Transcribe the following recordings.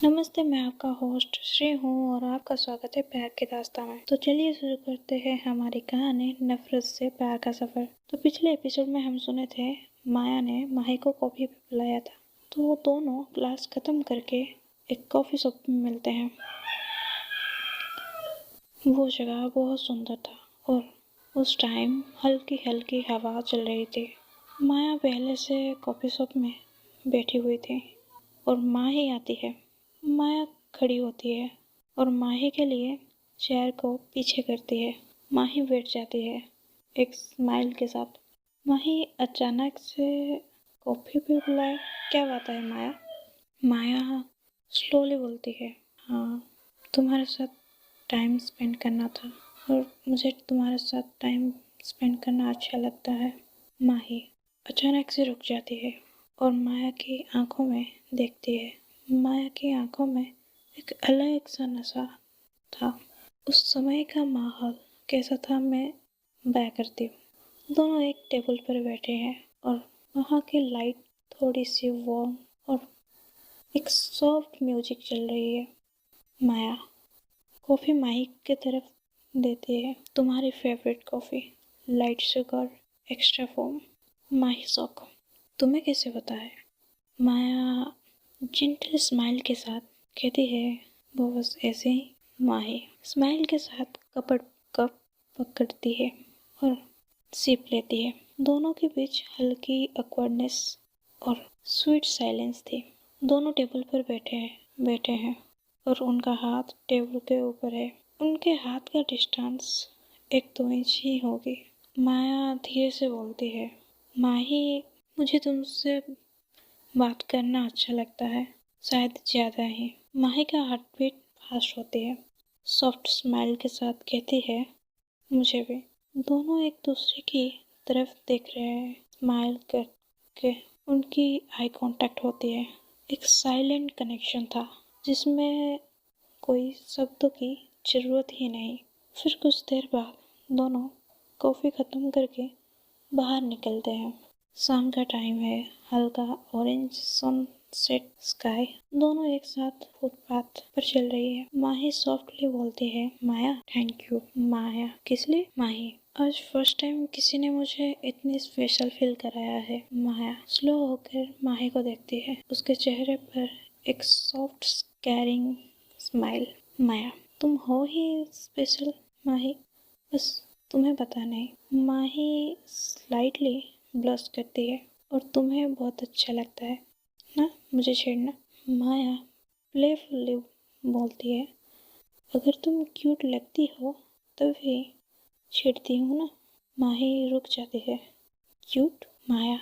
नमस्ते, मैं आपका होस्ट श्री हूँ और आपका स्वागत है प्यार की दास्तां में। तो चलिए शुरू करते हैं हमारी कहानी नफरत से प्यार का सफ़र। तो पिछले एपिसोड में हम सुने थे माया ने माही को कॉफ़ी पे बुलाया था। तो वो दोनों क्लास खत्म करके एक कॉफ़ी शॉप में मिलते हैं। वो जगह बहुत सुंदर था और उस टाइम हल्की हल्की हवा चल रही थी। माया पहले से कॉफ़ी शॉप में बैठी हुई थी और माही आती है। माया खड़ी होती है और माही के लिए चेयर को पीछे करती है। माही बैठ जाती है एक स्माइल के साथ। माही अचानक से कॉफी पे बुलाए, क्या बात है माया? माया स्लोली बोलती है, हाँ, तुम्हारे साथ टाइम स्पेंड करना था और मुझे तुम्हारे साथ टाइम स्पेंड करना अच्छा लगता है। माही अचानक से रुक जाती है और माया की आंखों में देखती है। माया की आंखों में एक अलग सा नशा था। उस समय का माहौल कैसा था मैं बयां करती हूँ। दोनों एक टेबल पर बैठे हैं और वहाँ की लाइट थोड़ी सी वार्म और एक सॉफ्ट म्यूजिक चल रही है। माया कॉफ़ी माही की तरफ देती है। तुम्हारी favourite coffee, light sugar, extra foam. Mahi शौक, तुम्हें कैसे पता है? माया जेंटल स्माइल के साथ कहती है, वो बस ऐसे ही। माही स्माइल के साथ कप पकड़ती है और सिप लेती है। दोनों के बीच हल्की ऑकवर्डनेस और स्वीट साइलेंस थी। दोनों टेबल पर बैठे हैं और उनका हाथ टेबल के ऊपर है। उनके हाथ का डिस्टेंस 1-2 इंच ही होगी। माया धीरे से बोलती है, माही, मुझे तुमसे बात करना अच्छा लगता है, शायद ज़्यादा ही। माही का हार्ट बीट फास्ट होती है। सॉफ्ट स्माइल के साथ कहती है, मुझे भी। दोनों एक दूसरे की तरफ देख रहे हैं। स्माइल करके उनकी आई कांटेक्ट होती है। एक साइलेंट कनेक्शन था जिसमें कोई शब्दों की ज़रूरत ही नहीं। फिर कुछ देर बाद दोनों कॉफ़ी ख़त्म करके बाहर निकलते हैं। शाम का टाइम है, हल्का ऑरेंज सनसेट स्काई। दोनों एक साथ फुटपाथ पर चल रही है। माही सॉफ्टली बोलती है, माया, थैंक यू। माया, किस लिए? माही, आज फर्स्ट टाइम किसी ने मुझे इतनी स्पेशल फील कराया है। माया स्लो होकर माही को देखती है। उसके चेहरे पर एक सॉफ्ट कैरिंग स्माइल। माया, तुम हो ही स्पेशल माही, बस तुम्हें पता नहीं। माही स्लाइटली ब्लश करती है और तुम्हें बहुत अच्छा लगता है ना मुझे छेड़ना। माया प्लेफुली बोलती है, अगर तुम क्यूट लगती हो तभी छेड़ती हूँ ना। माही रुक जाती है। क्यूट? माया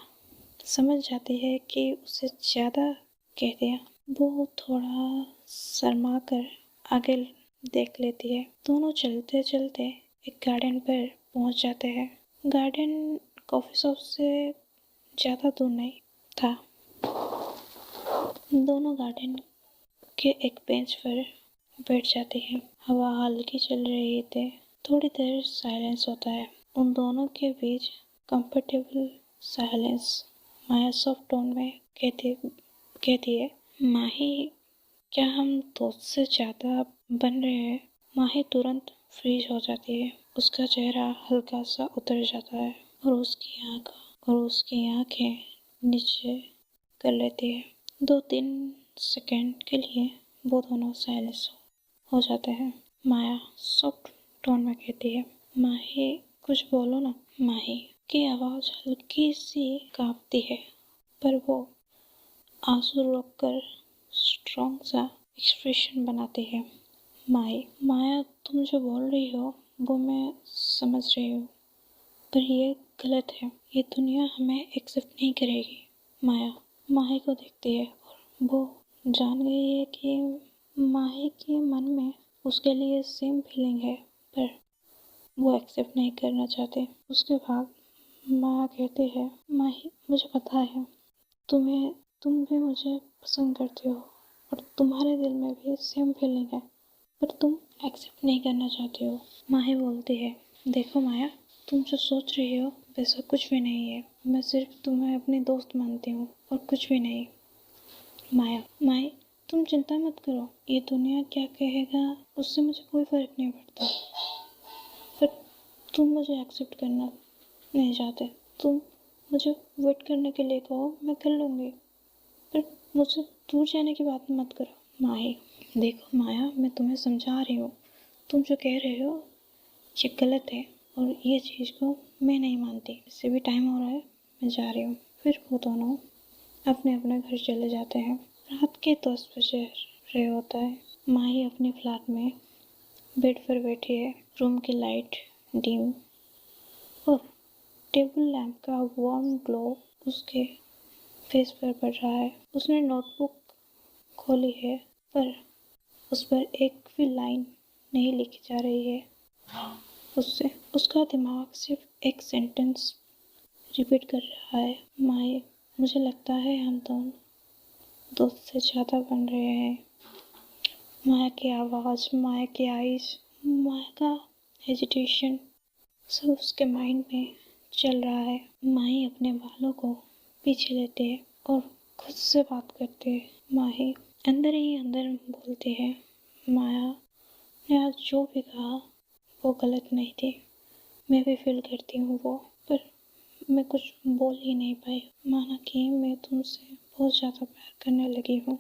समझ जाती है कि उसे ज़्यादा कह दिया। वो थोड़ा शर्मा कर आगे देख लेती है। दोनों चलते चलते एक गार्डन पर पहुंच जाते हैं। गार्डन कॉफ़ी शॉप से ज़्यादा दूर नहीं था। दोनों गार्डन के एक बेंच पर बैठ जाते हैं। हवा हल्की चल रही थी। थोड़ी देर साइलेंस होता है। उन दोनों के बीच कंफर्टेबल साइलेंस। माया सॉफ्ट टोन में कहती है, माही, क्या हम दोस्त से ज़्यादा बन रहे हैं? माही तुरंत फ्रीज हो जाती है। उसका चेहरा हल्का सा उतर जाता है और उसकी आंखें नीचे कर लेती है। 2-3 सेकंड के लिए वो दोनों साइलेंस हो जाते हैं। माया सॉफ्ट टोन में कहती है, माही, कुछ बोलो ना। माही की आवाज़ हल्की सी कांपती है पर वो आंसू रोककर स्ट्रॉन्ग सा एक्सप्रेशन बनाती है। माया, तुम जो बोल रही हो वो मैं समझ रही हूँ, पर ये गलत है। ये दुनिया हमें एक्सेप्ट नहीं करेगी। माया माही को देखती है और वो जान गई है कि माही के मन में उसके लिए सेम फीलिंग है, पर वो एक्सेप्ट नहीं करना चाहते। उसके बाद माया कहती है, माही, मुझे पता है तुम भी मुझे पसंद करती हो और तुम्हारे दिल में भी सेम फीलिंग है, पर तुम एक्सेप्ट नहीं करना चाहती हो। माही बोलती है, देखो माया, तुम जो सोच रही हो वैसा कुछ भी नहीं है। मैं सिर्फ तुम्हें अपनी दोस्त मानती हूँ और कुछ भी नहीं। माया, तुम चिंता मत करो, ये दुनिया क्या कहेगा उससे मुझे कोई फ़र्क नहीं पड़ता। पर तुम मुझे एक्सेप्ट करना नहीं चाहते। तुम मुझे वेट करने के लिए कहो, मैं कर लूँगी, पर मुझसे दूर जाने की बात मत करो। माही, देखो माया, मैं तुम्हें समझा रही हूँ। तुम जो कह रहे हो ये गलत है और ये चीज़ को मैं नहीं मानती। इससे भी टाइम हो रहा है, मैं जा रही हूँ। फिर वो दोनों अपने अपने घर चले जाते हैं। रात के 10 बजे रहे होता है। माही अपने फ्लैट में बेड पर बैठी है। रूम की लाइट डिम और टेबल लैम्प का वार्म ग्लो उसके फेस पर पड़ रहा है। उसने नोटबुक खोली है, पर उस पर एक भी लाइन नहीं लिखी जा रही है। उससे उसका दिमाग सिर्फ एक सेंटेंस रिपीट कर रहा है, माही, मुझे लगता है हम दोनों दोस्त से ज़्यादा बन रहे हैं। माया की आवाज़, माया की आइज़, माया का हेजिटेशन सब उसके माइंड में चल रहा है। माही अपने बालों को पीछे लेते है और खुद से बात करते है। माही अंदर ही अंदर बोलती है, माया ने आज जो भी कहा वो गलत नहीं थी। मैं भी फील करती हूँ वो, पर मैं कुछ बोल ही नहीं पाई। माना कि मैं तुमसे बहुत ज़्यादा प्यार करने लगी हूँ,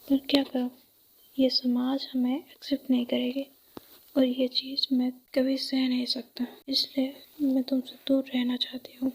पर क्या करूँ, ये समाज हमें एक्सेप्ट नहीं करेगी और ये चीज़ मैं कभी सह नहीं सकता। इसलिए मैं तुमसे दूर रहना चाहती हूँ।